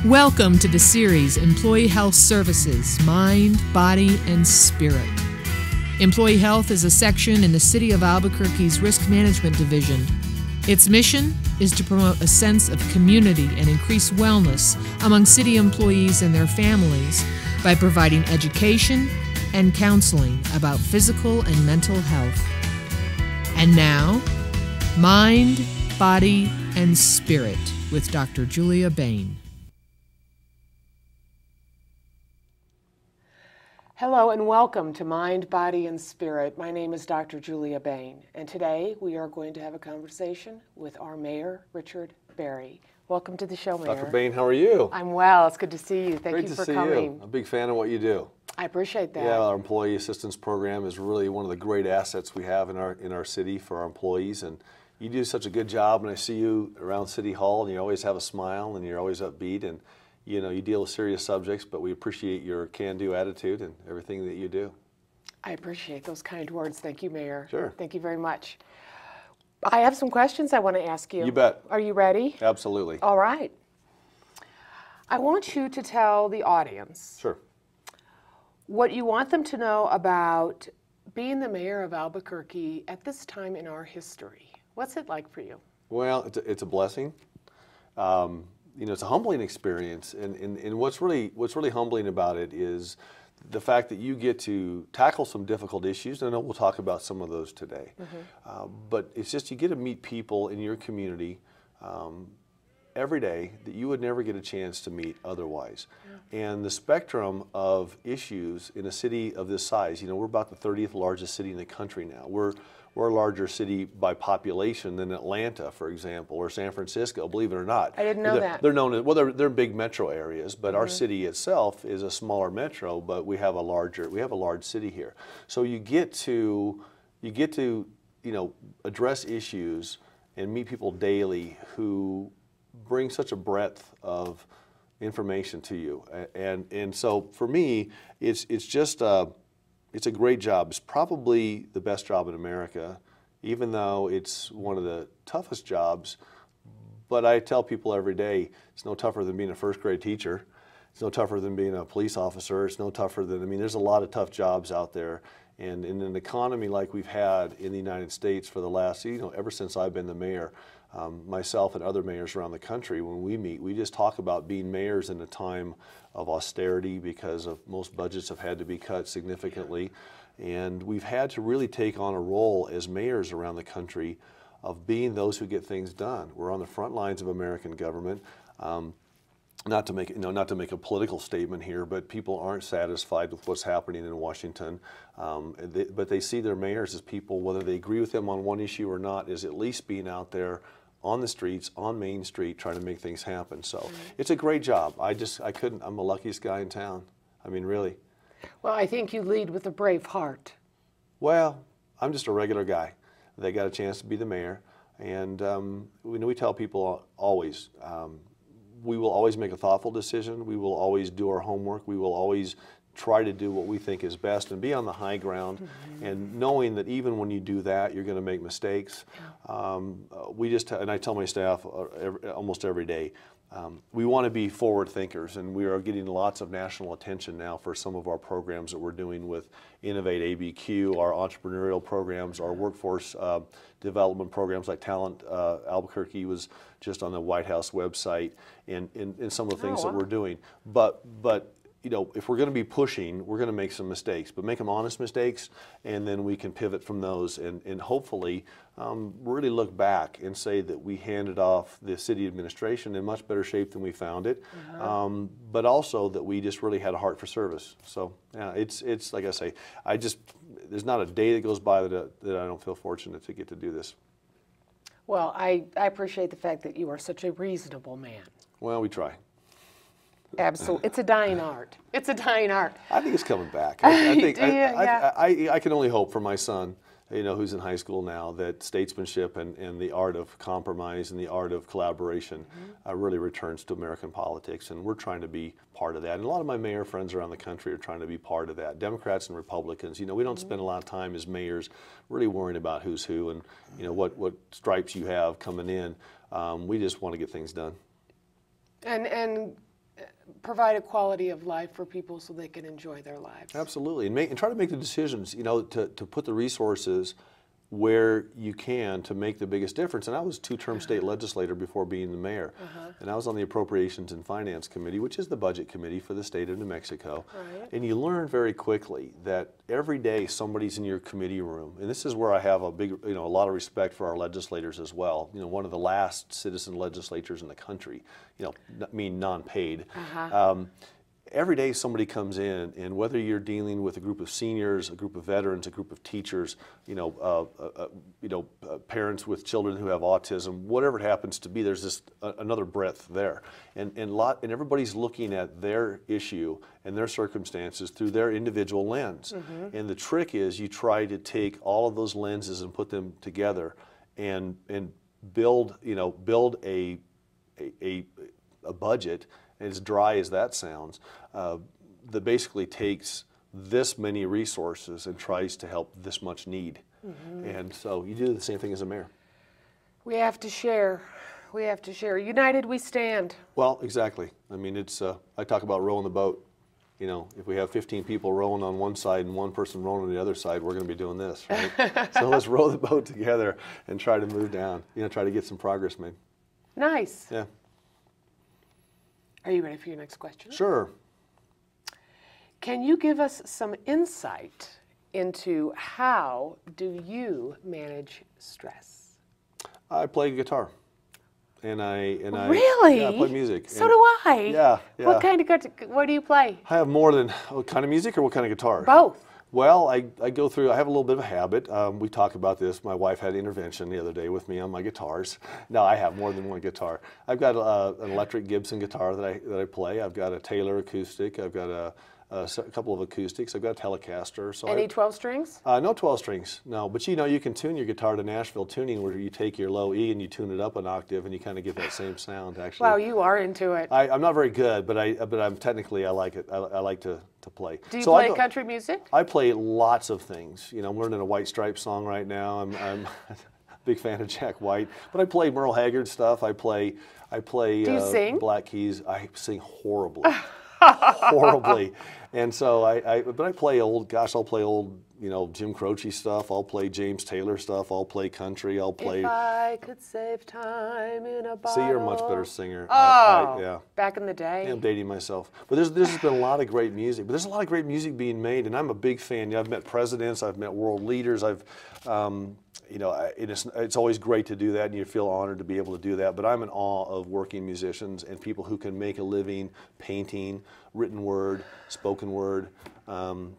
Welcome to the series Employee Health Services, Mind, Body, and Spirit. Employee Health is a section in the City of Albuquerque's Risk Management Division. Its mission is to promote a sense of community and increase wellness among city employees and their families by providing education and counseling about physical and mental health. And now, Mind, Body, and Spirit with Dr. Julia Bain. Hello and welcome to Mind, Body, and Spirit. My name is Dr. Julia Bain, and today we are going to have a conversation with our Mayor, Richard Berry. Welcome to the show, Mayor. Dr. Bain, how are you? I'm well. It's good to see you. Thank Great you to for see coming. you. I'm a big fan of what you do. I appreciate that. Yeah, our employee assistance program is really one of the great assets we have in our city for our employees, and you do such a good job. And I see you around City Hall, and you always have a smile, and you're always upbeat, and you know, you deal with serious subjects, but we appreciate your can-do attitude and everything that you do. I appreciate those kind words. Thank you, Mayor. Sure. Thank you very much. I have some questions I want to ask you. You bet. Are you ready? Absolutely. All right. I want you to tell the audience Sure. what you want them to know about being the mayor of Albuquerque at this time in our history. What's it like for you? Well, it's a blessing. You know, it's a humbling experience, and what's really humbling about it is the fact that you get to tackle some difficult issues. And I know we'll talk about some of those today, but it's just you get to meet people in your community every day that you would never get a chance to meet otherwise. Yeah. And the spectrum of issues in a city of this size, you know, we're about the 30th largest city in the country now. We're a larger city by population than Atlanta, for example, or San Francisco, believe it or not. I didn't know that. They're known as, well, they're big metro areas, but our city itself is a smaller metro, but we have a large city here. So you get to, you know, address issues and meet people daily who bring such a breadth of information to you. And so for me, it's just it's a great job. It's probably the best job in America, even though it's one of the toughest jobs. But I tell people every day, it's no tougher than being a first grade teacher. It's no tougher than being a police officer. It's no tougher than, I mean, there's a lot of tough jobs out there. And in an economy like we've had in the United States for the last, you know, ever since I've been the mayor, myself and other mayors around the country, when we meet, we just talk about being mayors in a time of austerity because of most budgets have had to be cut significantly. And we've had to really take on a role as mayors around the country of being those who get things done. We're on the front lines of American government. Not to make a political statement here, but people aren't satisfied with what's happening in Washington. But they see their mayors as people, whether they agree with them on one issue or not, is at least being out there on the streets, on Main Street, trying to make things happen. So it's a great job. I'm the luckiest guy in town. I mean, really. Well, I think you lead with a brave heart. Well, I'm just a regular guy. They got a chance to be the mayor. And we tell people always, we will always make a thoughtful decision. We will always do our homework. We will always try to do what we think is best and be on the high ground, and knowing that even when you do that, you're going to make mistakes. And I tell my staff almost every day, we want to be forward thinkers, and we are getting lots of national attention now for some of our programs that we're doing with Innovate ABQ, our entrepreneurial programs, our workforce development programs like Talent Albuquerque was just on the White House website, and some of the things that we're doing. But you know, if we're going to be pushing, we're going to make some mistakes, but make them honest mistakes, and then we can pivot from those and hopefully really look back and say that we handed off the city administration in much better shape than we found it, but also that we just really had a heart for service. So yeah, it's like I say, there's not a day that goes by that I don't feel fortunate to get to do this. Well, I appreciate the fact that you are such a reasonable man. Well, we try. Absolutely. It's a dying art. It's a dying art. I think it's coming back. I think Yeah. I can only hope for my son, you know, who's in high school now, that statesmanship and the art of compromise and the art of collaboration really returns to American politics, and we're trying to be part of that. And a lot of my mayor friends around the country are trying to be part of that. Democrats and Republicans, you know, we don't spend a lot of time as mayors really worrying about who's who and, you know, what stripes you have coming in. We just want to get things done. And provide a quality of life for people so they can enjoy their lives. Absolutely, and try to make the decisions, to put the resources where you can to make the biggest difference. And I was a two-term state legislator before being the mayor. And I was on the Appropriations and Finance Committee, which is the budget committee for the state of New Mexico. Right. And you learn very quickly that every day somebody's in your committee room. And this is where I have a big, a lot of respect for our legislators as well. One of the last citizen legislators in the country, non-paid. Every day somebody comes in, and whether you're dealing with a group of seniors, a group of veterans, a group of teachers, parents with children who have autism, whatever it happens to be, there's this another breadth there, and everybody's looking at their issue and their circumstances through their individual lens. And the trick is you try to take all of those lenses and put them together, and build a budget, as dry as that sounds, that basically takes this many resources and tries to help this much need. And so you do the same thing as a mayor. We have to share. We have to share. United we stand. Well, exactly. I mean, it's I talk about rowing the boat. If we have 15 people rowing on one side and one person rowing on the other side, we're going to be doing this, right? So let's row the boat together and try to move down. Try to get some progress made. Nice. Yeah. Are you ready for your next question? Sure. Can you give us some insight into how do you manage stress? I play guitar, and I really? Yeah, I play music. So do I. Yeah. What kind of what do you play? I have more than what kind of music or what kind of guitar? Both. Well, I go through, I have a little bit of a habit. We talk about this. My wife had intervention the other day with me on my guitars. No, I have more than one guitar. I've got an electric Gibson guitar that I play. I've got a Taylor acoustic. I've got a couple of acoustics. I've got a Telecaster. So Any 12 strings? No 12 strings, no. But you can tune your guitar to Nashville tuning, where you take your low E and you tune it up an octave, and you kind of get that same sound. Actually, wow, you are into it. I'm not very good, but I'm technically I like it. I like to play. Do you play country music? I play lots of things. I'm learning a White Stripes song right now. I'm a big fan of Jack White, but I play Merle Haggard stuff. I play. Do you sing? Black Keys. I sing horribly. Horribly. And so but I play old, I'll play old, Jim Croce stuff. I'll play James Taylor stuff. I'll play country. I'll play. If I could save time in a bottle. See, you're a much better singer. Oh, yeah. Back in the day. Yeah, I'm dating myself. But there's been a lot of great music. But there's a lot of great music being made, and I'm a big fan. I've met presidents. I've met world leaders. It's always great to do that, and you feel honored to be able to do that. But I'm in awe of working musicians and people who can make a living painting, written word, spoken word.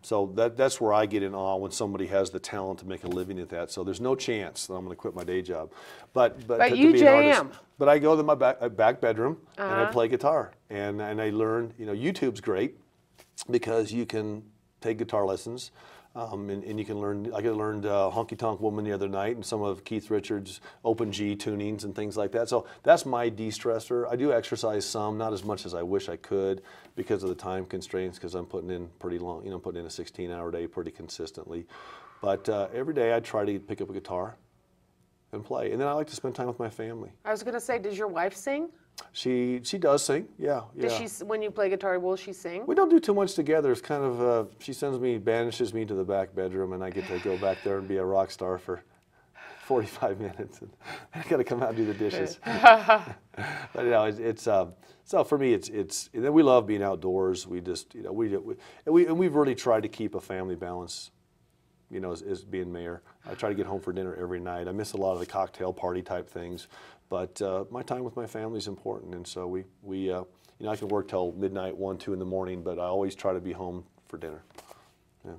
So that's where I get in awe, when somebody has the talent to make a living at that. So there's no chance that I'm going to quit my day job. But you be jam. an artist. But I go to my back bedroom and I play guitar, and I learn. YouTube's great because you can take guitar lessons. And you can learn. I learned Honky Tonk Woman the other night, and some of Keith Richards' open G tunings and things like that. So that's my de-stressor. I do exercise some, not as much as I wish I could because of the time constraints, because I'm putting in pretty long, putting in a 16-hour day pretty consistently. But every day I try to pick up a guitar and play. And then I like to spend time with my family. I was going to say, does your wife sing? She does sing, yeah. Does she, when you play guitar, will she sing? We don't do too much together. It's kind of, she banishes me to the back bedroom, and I get to go back there and be a rock star for 45 minutes. And I got to come out and do the dishes. But so for me, it's. And then we love being outdoors. We just, we've really tried to keep a family balance. As being mayor, I try to get home for dinner every night. I miss a lot of the cocktail party type things, but my time with my family is important, and so we I can work till midnight, 1, 2 in the morning, but I always try to be home for dinner. Yeah.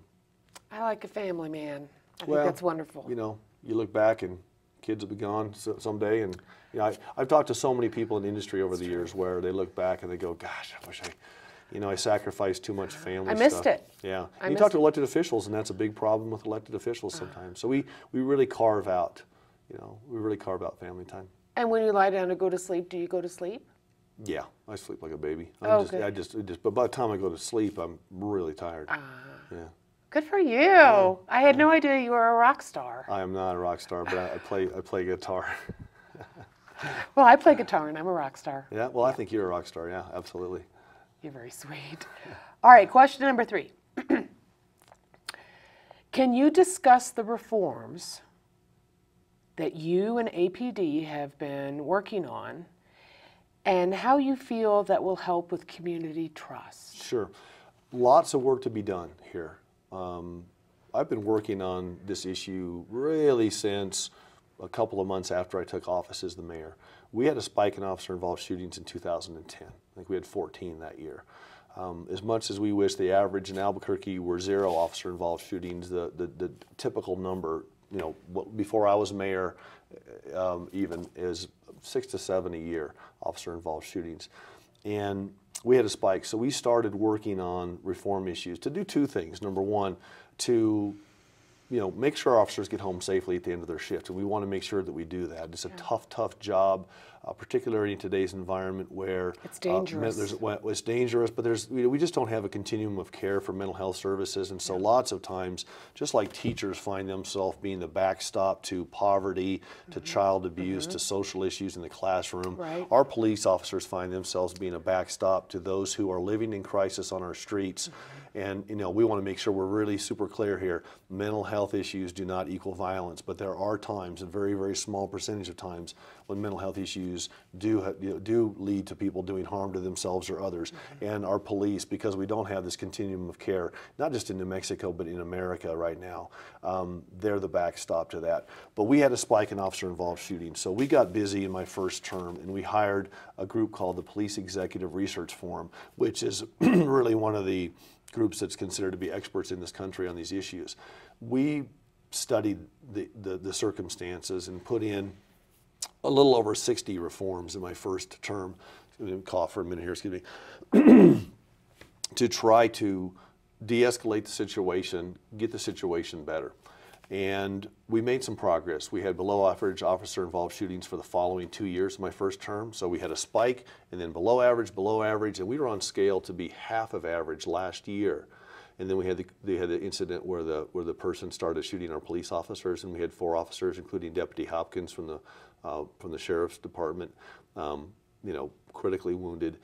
I like a family man. I think that's wonderful. You look back and kids will be gone someday, and I've talked to so many people in the industry over the years where they look back and they go, "Gosh, I wish I sacrificed too much family stuff." I missed it. Yeah. You talk to elected officials, and that's a big problem with elected officials sometimes. So we really carve out, family time. And when you lie down to go to sleep, do you go to sleep? Yeah, I sleep like a baby. But by the time I go to sleep, I'm really tired. Yeah. Good for you. Yeah. I had no idea you were a rock star. I am not a rock star, but I play guitar. Well, I play guitar, and I'm a rock star. Yeah, well, I think you're a rock star. Yeah, absolutely. You're very sweet. All right, question number 3. Can you discuss the reforms that you and APD have been working on and how you feel that will help with community trust? Sure. Lots of work to be done here. I've been working on this issue really since a couple of months after I took office as the mayor. We had a spike in officer-involved shootings in 2010. I think we had 14 that year. As much as we wish the average in Albuquerque were 0 officer-involved shootings, the typical number, you know, before I was mayor, even is 6 to 7 a year officer-involved shootings. And we had a spike, so we started working on reform issues to do 2 things. Number one, to make sure our officers get home safely at the end of their shift, and we want to make sure that we do that. It's a tough job, particularly in today's environment where it's dangerous. It's dangerous, but we just don't have a continuum of care for mental health services, and so lots of times, just like teachers find themselves being the backstop to poverty, to child abuse, to social issues in the classroom, our police officers find themselves being a backstop to those who are living in crisis on our streets. And we want to make sure we're really super clear here. Mental health issues do not equal violence, but there are times, a very, very small percentage of times, when mental health issues do lead to people doing harm to themselves or others. And our police, because we don't have this continuum of care, not just in New Mexico, but in America right now, they're the backstop to that. But we had a spike in officer-involved shootings. So we got busy in my first term, and we hired a group called the Police Executive Research Forum, which is really one of the groups that's considered to be experts in this country on these issues. We studied the circumstances and put in a little over 60 reforms in my first term. I'm going to cough for a minute here, excuse me. To try to de-escalate the situation, get the situation better. And we made some progress. We had below average officer-involved shootings for the following 2 years of my first term. So we had a spike, and then below average, and we were on scale to be half of average last year. And then we had the incident where the person started shooting our police officers, and we had 4 officers, including Deputy Hopkins from the sheriff's department, critically wounded.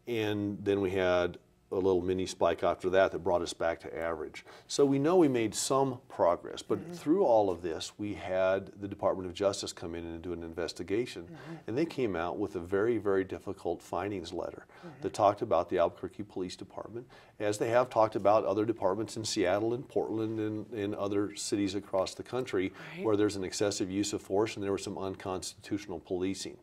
And then we had a little mini spike after that brought us back to average. So we know we made some progress, but through all of this, we had the Department of Justice come in and do an investigation, and they came out with a very, very difficult findings letter that talked about the Albuquerque Police Department, as they have talked about other departments in Seattle and Portland and in other cities across the country where there's an excessive use of force and there was some unconstitutional policing.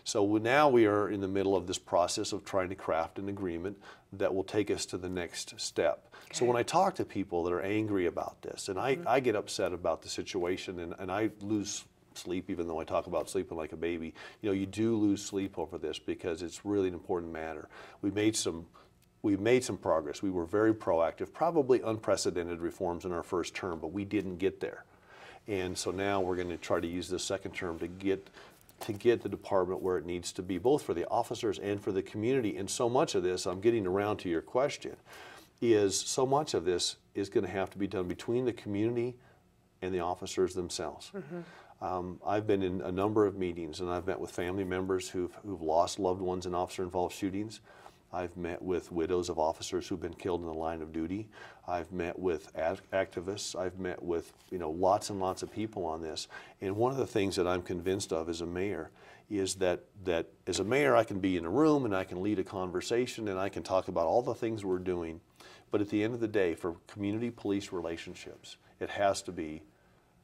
So now we are in the middle of this process of trying to craft an agreement that will take us to the next step. So when I talk to people that are angry about this, and I get upset about the situation, and I lose sleep, even though I talk about sleeping like a baby, you do lose sleep over this because it's really an important matter. We've made some progress. We were very proactive, probably unprecedented reforms in our first term, but we didn't get there. And so now we're going to try to use this second term to get the department where it needs to be, both for the officers and for the community. And so much of this, I'm getting around to your question, is so much of this is going to have to be done between the community and the officers themselves. I've been in a number of meetings, and I've met with family members who've lost loved ones in officer-involved shootings. I've met with widows of officers who've been killed in the line of duty. I've met with activists. I've met with lots and lots of people on this. And one of the things that I'm convinced of as a mayor is that as a mayor I can be in a room and I can lead a conversation and I can talk about all the things we're doing. But at the end of the day, for community police relationships, it has to be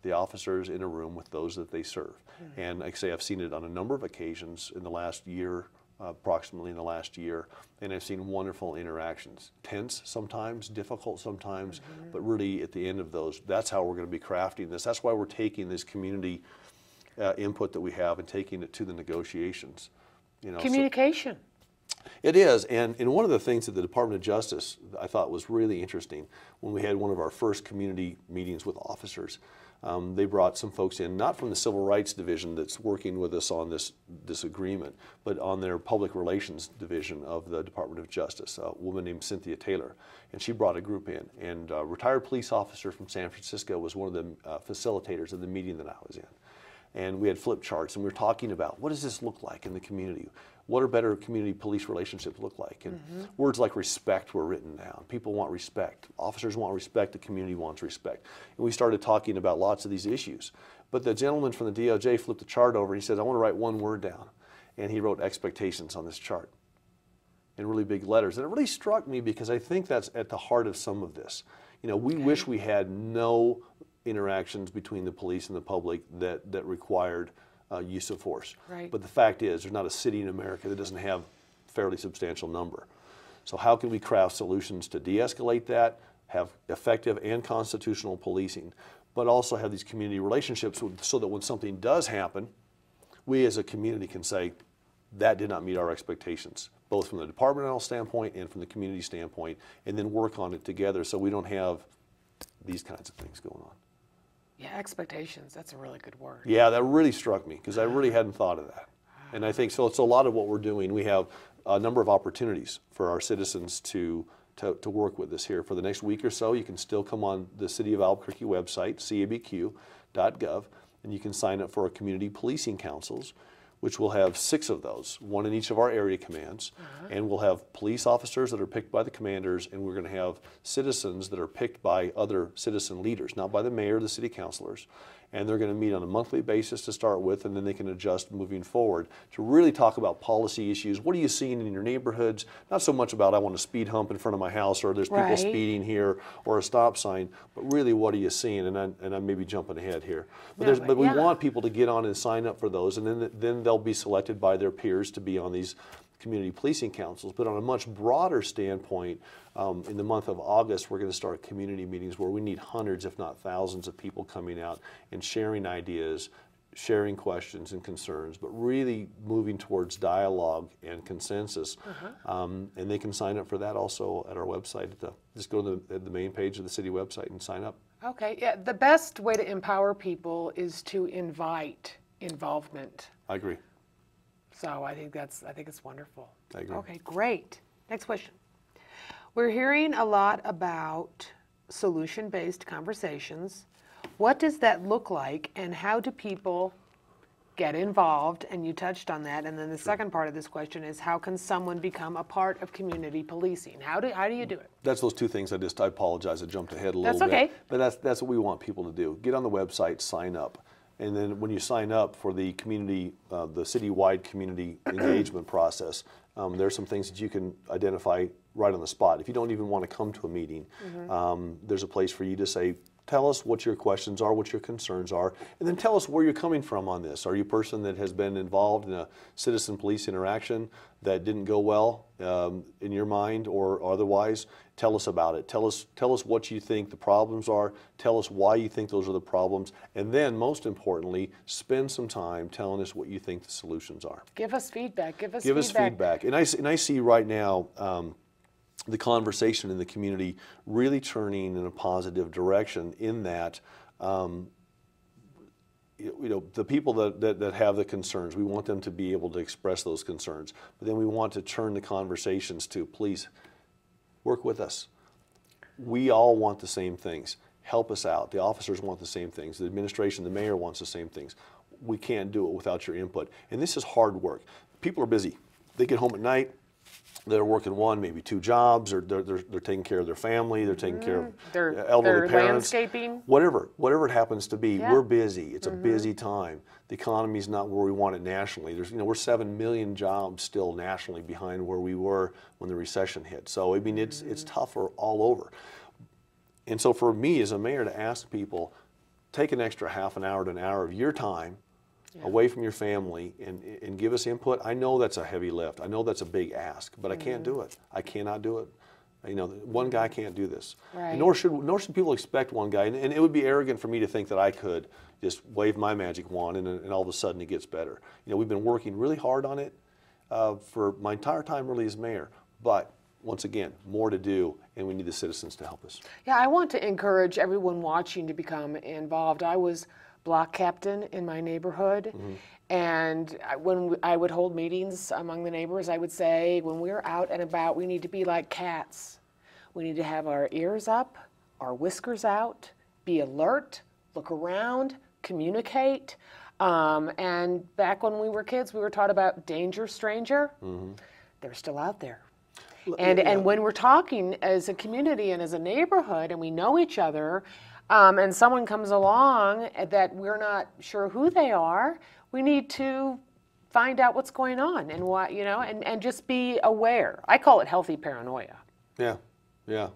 the officers in a room with those that they serve. And like I say, I've seen it on a number of occasions in the last year, approximately in the last year, and I've seen wonderful interactions. Tense sometimes, difficult sometimes, but really at the end of those, that's how we're going to be crafting this. That's why we're taking this community input that we have and taking it to the negotiations. Communication. It is, and one of the things that the Department of Justice I thought was really interesting when we had one of our first community meetings with officers. They brought some folks in, not from the Civil Rights Division that's working with us on this agreement, but on their Public Relations Division of the Department of Justice, a woman named Cynthia Taylor. And she brought a group in, and a retired police officer from San Francisco was one of the facilitators of the meeting that I was in. And we had flip charts, and we were talking about what does this look like in the community? what do better community police relationships look like? And words like respect were written down. People want respect. Officers want respect. The community wants respect. And we started talking about lots of these issues. But the gentleman from the DOJ flipped the chart over and he said, I want to write one word down. And he wrote expectations on this chart in really big letters. And it really struck me because I think that's at the heart of some of this. You know, we wish we had no interactions between the police and the public that required use of force. Right. But the fact is, there's not a city in America that doesn't have a fairly substantial number. So how can we craft solutions to de-escalate that, have effective and constitutional policing, but also have these community relationships so that when something does happen, we as a community can say, that did not meet our expectations, both from the departmental standpoint and from the community standpoint, and then work on it together so we don't have these kinds of things going on. Yeah, expectations, that's a really good word. Yeah, that really struck me because I really hadn't thought of that. And I think so it's a lot of what we're doing. We have a number of opportunities for our citizens to work with us here. For the next week or so, you can still come on the City of Albuquerque website, cabq.gov, and you can sign up for our community policing councils, which will have 6 of those, 1 in each of our area commands. And we'll have police officers that are picked by the commanders, and we're going to have citizens that are picked by other citizen leaders, not by the mayor or the city councilors. And they're going to meet on a monthly basis to start with, and then they can adjust moving forward to really talk about policy issues. What are you seeing in your neighborhoods? Not so much about I want a speed hump in front of my house, or there's people speeding here, or a stop sign, but really what are you seeing? And I may be jumping ahead here. But we want people to get on and sign up for those, and then they'll be selected by their peers to be on these community policing councils. But on a much broader standpoint, in the month of August, we're going to start community meetings where we need hundreds, if not thousands, of people coming out and sharing ideas, sharing questions and concerns, but really moving towards dialogue and consensus. And they can sign up for that also at our website. Just go to the main page of the city website and sign up. Okay, yeah, the best way to empower people is to invite involvement. I agree. So I think it's wonderful. I agree. Okay, great. Next question. We're hearing a lot about solution-based conversations. What does that look like, and how do people get involved? And you touched on that. And then the second part of this question is, how can someone become a part of community policing? How do you do it? That's those 2 things. I apologize. I jumped ahead a little bit. That's okay. But that's what we want people to do. Get on the website, sign up. And then when you sign up for the community, the citywide community engagement process, there's some things that you can identify right on the spot. If you don't even want to come to a meeting, there's a place for you to say, tell us what your questions are, what your concerns are, and then tell us where you're coming from on this. Are you a person that has been involved in a citizen police interaction that didn't go well in your mind or otherwise? Tell us about it. Tell us what you think the problems are. Tell us why you think those are the problems. And then, most importantly, spend some time telling us what you think the solutions are. Give us feedback. Give us feedback. And I see right now the conversation in the community really turning in a positive direction in that the people that have the concerns, we want them to be able to express those concerns. But then we want to turn the conversations to, please, work with us. We all want the same things. Help us out. The officers want the same things. The administration, the mayor wants the same things. We can't do it without your input. And this is hard work. People are busy. They get home at night. They're working 1, maybe 2 jobs, or they're taking care of their family, they're taking care of elderly parents, landscaping, whatever it happens to be. We're busy. It's a busy time. The economy's not where we want it nationally. We're 7 million jobs still nationally behind where we were when the recession hit. So I mean, it's tougher all over. And so for me as a mayor to ask people, take an extra half an hour to an hour of your time away from your family and give us input. I know that's a heavy lift. I know that's a big ask, but I can't do it. I cannot do it. One guy can't do this. Right. And nor should people expect one guy. And it would be arrogant for me to think that I could just wave my magic wand and all of a sudden it gets better. We've been working really hard on it for my entire time really as mayor. But once again, more to do, and we need the citizens to help us. Yeah, I want to encourage everyone watching to become involved. I was block captain in my neighborhood, and when I would hold meetings among the neighbors, I would say, when we're out and about, we need to be like cats. We need to have our ears up, our whiskers out, be alert, look around, communicate. And back when we were kids, we were taught about danger, stranger. They're still out there. And when we're talking as a community and as a neighborhood and we know each other, and someone comes along that we're not sure who they are, we need to find out what's going on and what, and just be aware. I call it healthy paranoia. Yeah, yeah.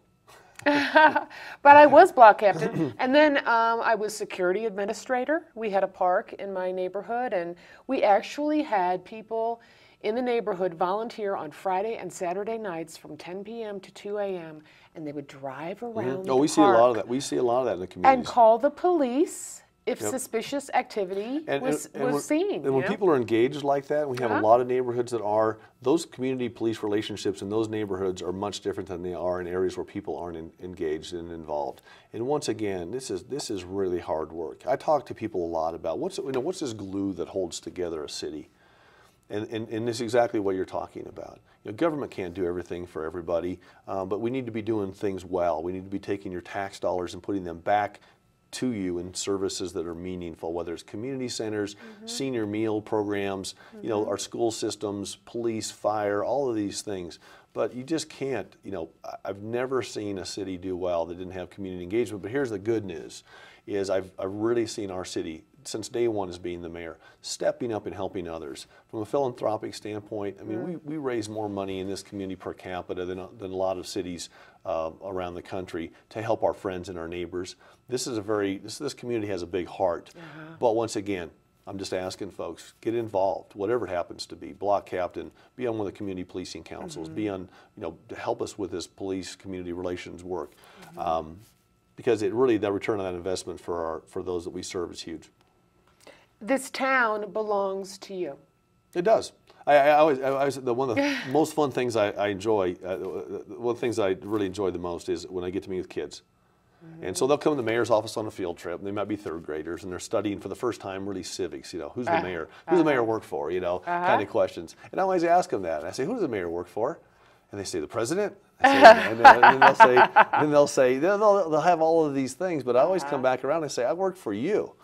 But I was block captain, and then I was security administrator. We had a park in my neighborhood, and we actually had people in the neighborhood volunteer on Friday and Saturday nights from 10 p.m. to 2 a.m. and they would drive around the we park see a lot of that. We see a lot of that in the community. and call the police if suspicious activity was seen. And when people are engaged like that, we have a lot of neighborhoods that are, those community police relationships in those neighborhoods are much different than they are in areas where people aren't engaged and involved. And once again, this is really hard work. I talk to people a lot about what's this glue that holds together a city. And this is exactly what you're talking about. Government can't do everything for everybody, but we need to be doing things well. We need to be taking your tax dollars and putting them back to you in services that are meaningful, whether it's community centers, senior meal programs, our school systems, police, fire, all of these things. But you just can't, I've never seen a city do well that didn't have community engagement. But here's the good news, is I've really seen our city, since day one as being the mayor, stepping up and helping others. From a philanthropic standpoint, I mean, we raise more money in this community per capita than a lot of cities around the country to help our friends and our neighbors. This community has a big heart. But once again, I'm just asking folks, get involved, whatever it happens to be. Block captain, be on one of the community policing councils, be on, to help us with this police community relations work. Because it really, the return on that investment for those that we serve is huge. This town belongs to you. It does. I always one of the most fun things I enjoy, one of the things I really enjoy the most is when I get to meet with kids. And so they'll come to the mayor's office on a field trip, and they might be third graders, and they're studying for the first time really civics, who's the mayor? Who's the mayor work for, kind of questions. And I always ask them that. And I say, who does the mayor work for? And they say, the president? And then they'll say, they'll have all of these things, but I always come back around and say, I work for you.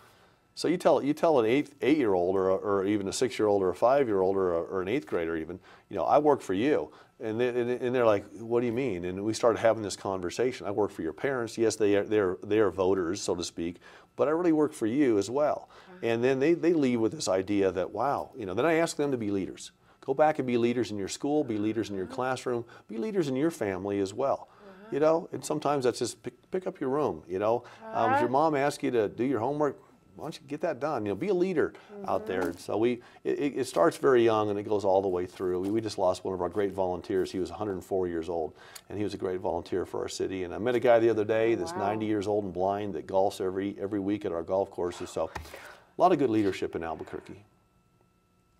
So you tell an eight-year-old or even a 6-year-old or a 5-year-old or an 8th grader even, I work for you. And they're like, what do you mean? And we started having this conversation. I work for your parents. Yes, they are voters, so to speak, but I really work for you as well. And then they leave with this idea that, wow, then I ask them to be leaders. Go back and be leaders in your school, be leaders in your classroom, be leaders in your family as well. And sometimes that's just pick up your room, If your mom asks you to do your homework, why don't you get that done? Be a leader out there. So it starts very young and it goes all the way through. We just lost one of our great volunteers. He was 104 years old, and he was a great volunteer for our city. And I met a guy the other day that's 90 years old and blind that golfs every week at our golf courses. So a lot of good leadership in Albuquerque.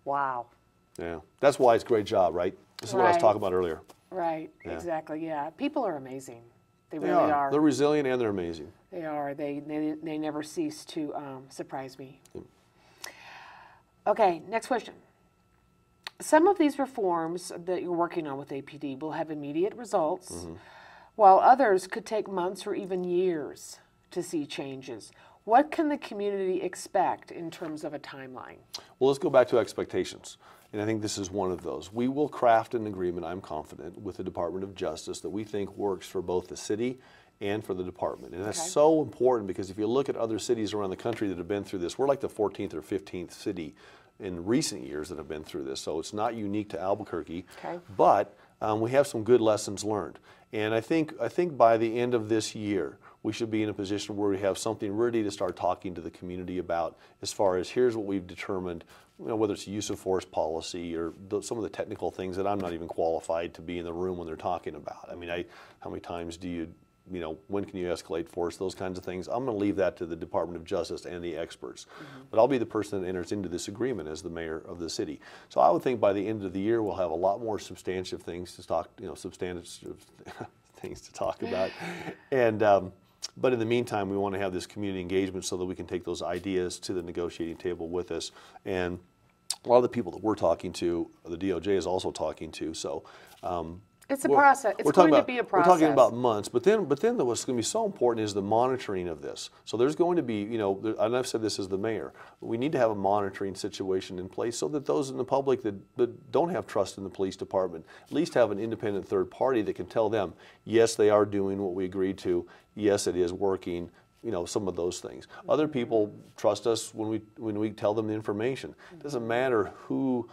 Wow. Yeah, that's why it's a great job, right? This is what I was talking about earlier. Right, exactly, yeah. People are amazing. They really are. They're resilient and they're amazing. They are. They never cease to surprise me. Okay, next question. Some of these reforms that you're working on with APD will have immediate results, while others could take months or even years to see changes. What can the community expect in terms of a timeline? Well, let's go back to expectations. And I think this is one of those. We will craft an agreement, I'm confident, with the Department of Justice that we think works for both the city and for the department. And that's so important because if you look at other cities around the country that have been through this, we're like the 14th or 15th city in recent years that have been through this. So it's not unique to Albuquerque, but we have some good lessons learned. And I think by the end of this year, we should be in a position where we have something ready to start talking to the community about as far as here's what we've determined, whether it's use of force policy or some of the technical things that I'm not even qualified to be in the room when they're talking about. I mean, how many times do you, when can you escalate force, those kinds of things. I'm going to leave that to the Department of Justice and the experts. But I'll be the person that enters into this agreement as the mayor of the city. So I would think by the end of the year we'll have a lot more substantive things to talk, substantive things to talk about. And but in the meantime, we want to have this community engagement so that we can take those ideas to the negotiating table with us. And a lot of the people that we're talking to, the DOJ is also talking to. So It's a process. It's going to be a process. We're talking about months, but then what's going to be so important is the monitoring of this. So there's going to be, and I've said this as the mayor, we need to have a monitoring situation in place so that those in the public that don't have trust in the police department at least have an independent third party that can tell them, yes, they are doing what we agreed to, yes, it is working, some of those things. Other people trust us when we tell them the information. It doesn't matter who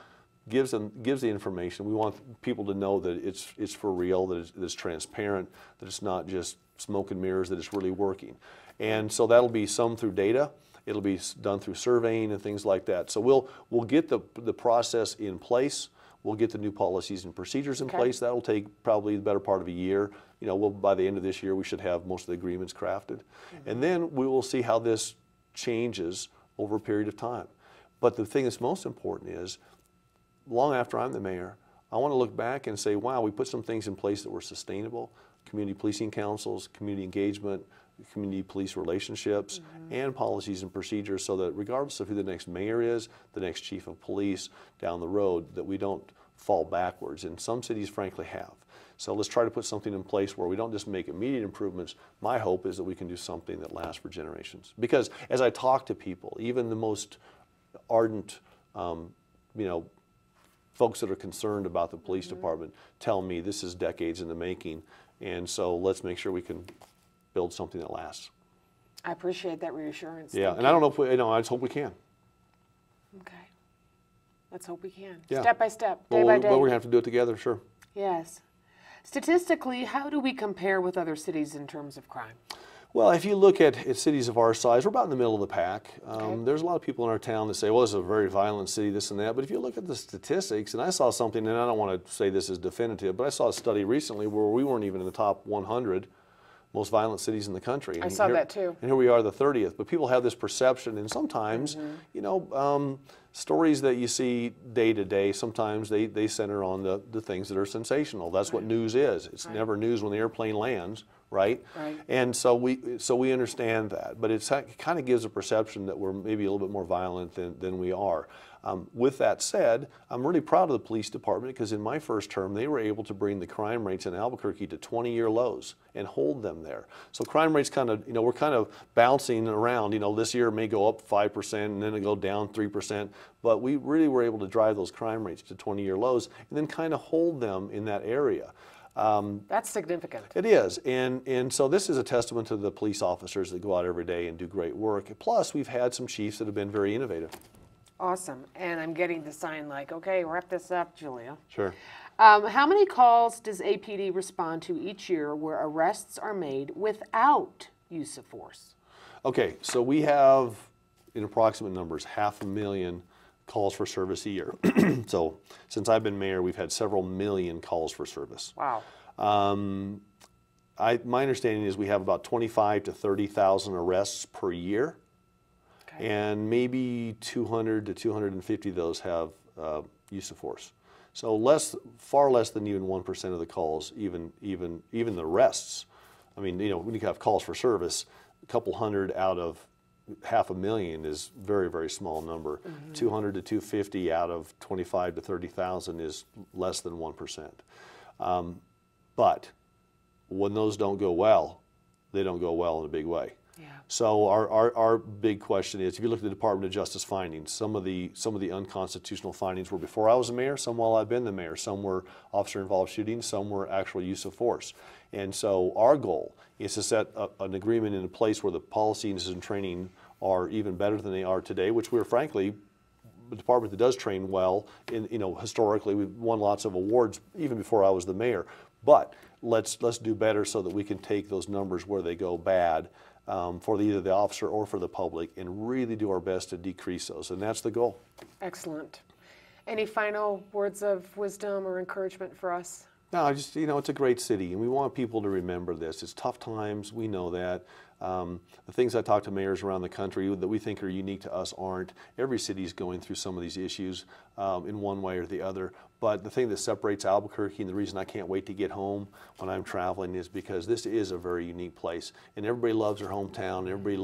gives the information. We want people to know that it's for real, that it's transparent, that it's not just smoke and mirrors, that it's really working. And so that'll be some through data. It'll be done through surveying and things like that. So we'll get the process in place. We'll get the new policies and procedures in place. That'll take probably the better part of a year. By the end of this year, we should have most of the agreements crafted. And then we will see how this changes over a period of time. But the thing that's most important is, long after I'm the mayor, I want to look back and say, wow, we put some things in place that were sustainable. Community policing councils, community engagement, community police relationships, and policies and procedures so that regardless of who the next mayor is, the next chief of police down the road, that we don't fall backwards. And some cities frankly have. So let's try to put something in place where we don't just make immediate improvements. My hope is that we can do something that lasts for generations. Because as I talk to people, even the most ardent, folks that are concerned about the police department tell me this is decades in the making, and so let's make sure we can build something that lasts. I appreciate that reassurance. Yeah, and I don't know if I just hope we can. Okay. Let's hope we can. Yeah. Step by step, day by day. But we're going to have to do it together, sure. Yes. Statistically, how do we compare with other cities in terms of crime? Well, if you look at cities of our size, we're about in the middle of the pack. There's a lot of people in our town that say, well, it's a very violent city, this and that. But if you look at the statistics, and I saw something, and I don't want to say this is definitive, but I saw a study recently where we weren't even in the top 100 most violent cities in the country. And I saw that too. And here we are, the 30th. But people have this perception, and sometimes, stories that you see day to day, sometimes they center on the things that are sensational. That's what news is. It's never news when the airplane lands, right? And so we understand that. But it kind of gives a perception that we're maybe a little bit more violent than we are. With that said, I'm really proud of the police department because in my first term, they were able to bring the crime rates in Albuquerque to 20-year lows and hold them there. So crime rates kind of, we're kind of bouncing around. This year it may go up 5% and then it go down 3%, but we really were able to drive those crime rates to 20-year lows and then kind of hold them in that area. That's significant. It is, and so this is a testament to the police officers that go out every day and do great work. Plus, we've had some chiefs that have been very innovative. Awesome. And I'm getting the sign like, okay, wrap this up, Julia. Sure. How many calls does APD respond to each year where arrests are made without use of force? Okay, so we have, in approximate numbers, 500,000 calls for service a year. So since I've been mayor, we've had several million calls for service. Wow. My understanding is we have about 25 to 30,000 arrests per year. And maybe 200 to 250 of those have use of force. So far less than even 1% of the calls, even the arrests. I mean, when you have calls for service, a couple hundred out of 500,000 is very, very small number. 200 to 250 out of 25 to 30,000 is less than 1%. But when those don't go well, they don't go well in a big way. So our big question is, if you look at the Department of Justice findings, some of the unconstitutional findings were before I was the mayor, some while I've been the mayor, some were officer-involved shootings, some were actual use of force. And so our goal is to set an agreement in place where the policies and training are even better than they are today, which we're frankly a department that does train well. Historically, we've won lots of awards even before I was the mayor. But let's do better so that we can take those numbers where they go bad. For either the officer or for the public, and really do our best to decrease those, and that's the goal. Excellent. Any final words of wisdom or encouragement for us? No, just, it's a great city, and we want people to remember this. It's tough times, we know that. The things I talk to mayors around the country that we think are unique to us aren't. Every city is going through some of these issues in one way or the other. But the thing that separates Albuquerque, and the reason I can't wait to get home when I'm traveling, is because this is a very unique place. And everybody loves their hometown, everybody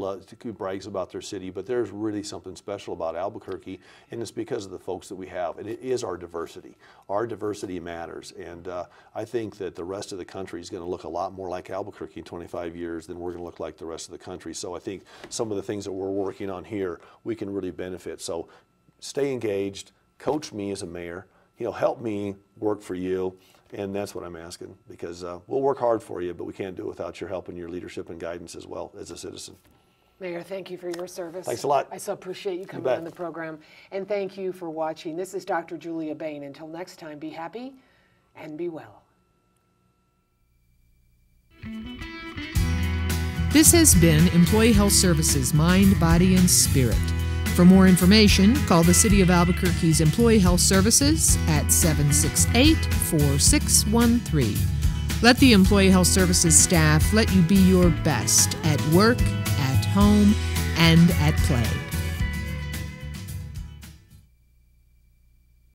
brags about their city, but there's really something special about Albuquerque, and it's because of the folks that we have. And it is our diversity. Our diversity matters. And I think that the rest of the country is going to look a lot more like Albuquerque in 25 years than we're going to look like the rest of the country. So I think some of the things that we're working on here, we can really benefit. So stay engaged, coach me as a mayor, help me work for you, and that's what I'm asking, because we'll work hard for you, but we can't do it without your help and your leadership and guidance as well as a citizen. Mayor, thank you for your service. Thanks a lot. I so appreciate you coming on the program, and thank you for watching. This is Dr. Julia Bain. Until next time, be happy and be well. This has been Employee Health Services Mind, Body, and Spirit. For more information, call the City of Albuquerque's Employee Health Services at 768-4613. Let the Employee Health Services staff let you be your best at work, at home, and at play.